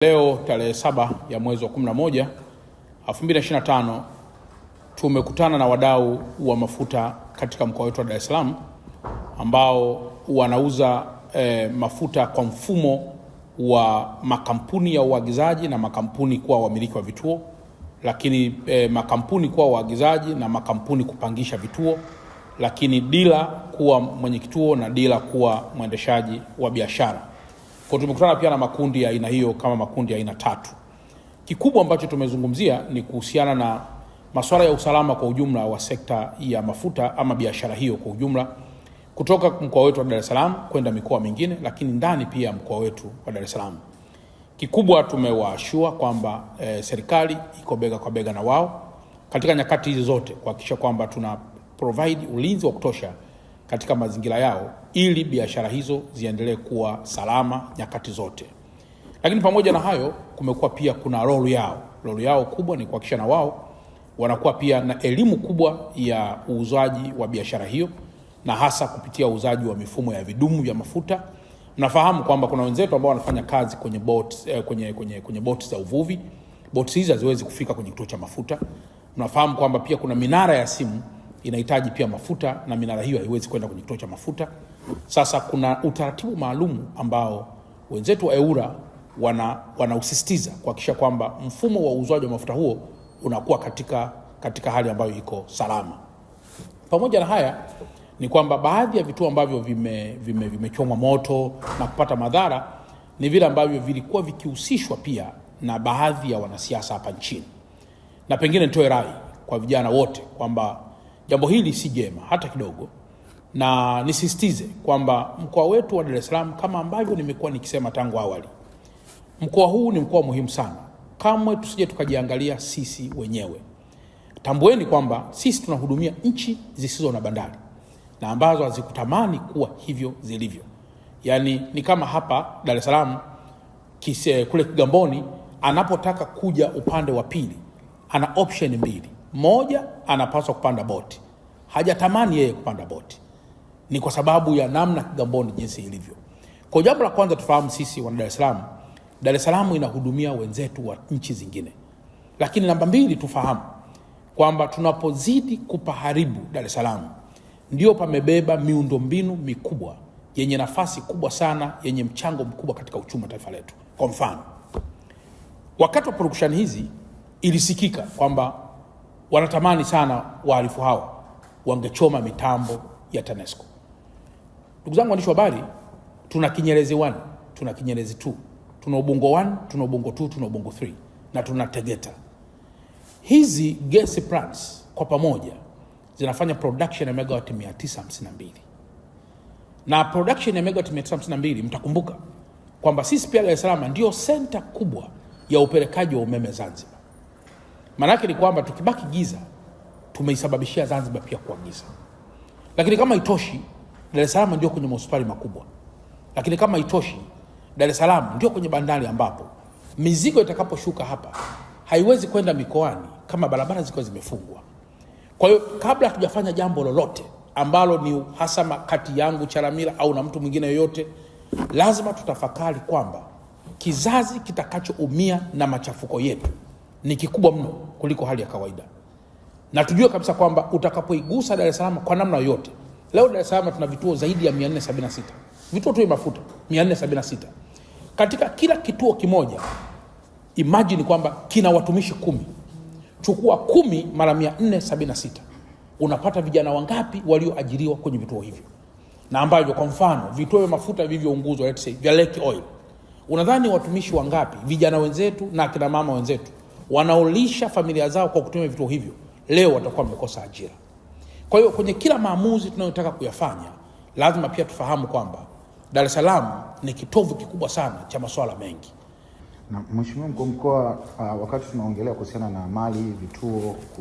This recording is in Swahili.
Leo tarehe 7 ya mwezi wa 11 2025 tumekutana na wadau wa mafuta katika mkoa wetu wa Dar es Salaam ambao wanauza mafuta kwa mfumo wa makampuni ya uagizaji na makampuni kuwa wamiliki wa vituo, lakini makampuni kuwa waagizaji na makampuni kupangisha vituo, lakini dila kuwa mwenye kituo na dila kuwa mwendeshaji wa biashara. Kwa tumekutana pia na makundi ya aina hiyo kama makundi ya aina tatu. Kikubwa ambacho tumezungumzia ni kuhusiana na masuala ya usalama kwa ujumla wa sekta ya mafuta ama biashara hiyo kwa ujumla, kutoka mkoa wetu wa Dar es Salaam kwenda mikoa mingine, lakini ndani pia mkoa wetu wa Dar es Salaam. Kikubwa tumewaashua kwamba serikali iko bega kwa bega na wao katika nyakati hizi zote kuhakikisha kwamba tuna provide ulinzi wa kutosha katika mazingira yao ili biashara hizo ziendelee kuwa salama nyakati zote. Lakini pamoja na hayo kumekuwa pia kuna role yao kubwa ni kuhakikisha na wao wanakuwa pia na elimu kubwa ya uuzaji wa biashara hiyo, na hasa kupitia uuzaji wa mifumo ya vidumu vya mafuta. Mnafahamu kwamba kuna wenzetu ambao wanafanya kazi kwenye boat za uvuvi. Boats hizi haziwezi kufika kwenye kituo cha mafuta. Mnafahamu kwamba pia kuna minara ya simu inahitaji pia mafuta na minara hiyo haiwezi kwenda kwenye kituo cha mafuta. Sasa kuna utaratibu maalum ambao wenzetu wa EWURA wanausisitiza kuhakikisha kwamba mfumo wa uuzaji wa mafuta huo unakuwa katika hali ambayo iko salama. Pamoja na haya ni kwamba baadhi ya vituo ambavyo vimechomwa moto na kupata madhara ni vile ambavyo vilikuwa vikihusishwa pia na baadhi ya wanasiasa hapa nchini. Na pengine nitoe rai kwa vijana wote kwamba jambo hili si jema hata kidogo, na nisisitize kwamba mkoa wetu wa Dar es Salaam, kama ambavyo nimekuwa nikisema tangu awali, mkoa huu ni mkoa muhimu sana. Kamwe tusije tukajiangalia sisi wenyewe. Tambueni kwamba sisi tunahudumia nchi zisizo na bandari na ambazo hazikutamani kuwa hivyo zilivyo. Yaani ni kama hapa Dar es Salaam kule Kigamboni anapotaka kuja upande wa pili ana option mbili. Moja, anapaswa kupanda boti. Hajatamani yeye kupanda boti. Ni kwa sababu ya namna Kigamboni jinsi ilivyo. Kwa jambo la kwanza tufahamu sisi wana Dar es Salaam inahudumia wenzetu wa nchi zingine. Lakini namba mbili, tufahamu kwamba tunapozidi kupaharibu Dar es Salaam ndio pamebeba miundombinu mikubwa yenye nafasi kubwa sana, yenye mchango mkubwa katika uchumi wa taifa letu. Kwa mfano, wakati wa production hizi ilisikika kwamba wanatamani sana wahalifu hawa wangechoma mitambo ya TANESCO. Ndugu zangu waandishi wa habari, tuna Kinyerezi 1, tuna Kinyerezi 2, tuna Ubungo 1, tuna Ubungo 2, tuna Ubungo 3 na tuna Tegeta. Hizi gas plants kwa pamoja zinafanya production ya megawatt 952. Na production ya megawatt 952, mtakumbuka kwamba sisi pia Dar es Salaam ndio center kubwa ya upelekaji wa umeme Zanzibar. Maana yake ni kwamba tukibaki giza tumeisababishia Zanzibar pia kuwa giza. Lakini kama itoshi, Dar es Salaam ndio kwenye hospitali makubwa. Lakini kama itoshi, Dar es Salaam ndio kwenye bandari ambapo mizigo itakaposhuka hapa haiwezi kwenda mikoani kama barabara ziko zimefungwa. Kwa hiyo kabla hatujafanya jambo lolote ambalo ni uhasama kati yangu Chalamila au na mtu mwingine yoyote, lazima tutafakari kwamba kizazi kitakachoumia na machafuko yetu ni kikubwa mno kuliko hali ya kawaida. Na tujue kabisa kwamba utakapoigusa Dar es Salaam kwa namna yote. Leo Dar es Salaam tuna vituo zaidi ya 476. Vituo tu vya mafuta 476. Katika kila kituo kimoja, imagine kwamba kina watumishi 10. Chukua 10 mara 476. Unapata vijana wangapi walioajiriwa kwenye vituo hivyo? Na ambavyo kwa mfano vituo vya mafuta vilivyounguzwa, let's say vya Lake Oil. Unadhani watumishi wangapi, vijana wenzetu na akina mama wenzetu wanaolisha familia zao kwa kutumia vituo hivyo, leo watakuwa wamekosa ajira? Kwa hiyo kwenye kila maamuzi tunayotaka kuyafanya, lazima pia tufahamu kwamba Dar es Salaam ni kitovu kikubwa sana cha masuala mengi. Na Mheshimiwa Mkuu wa Mkoa, wakati tunaongelea kuhusiana na mali, vituo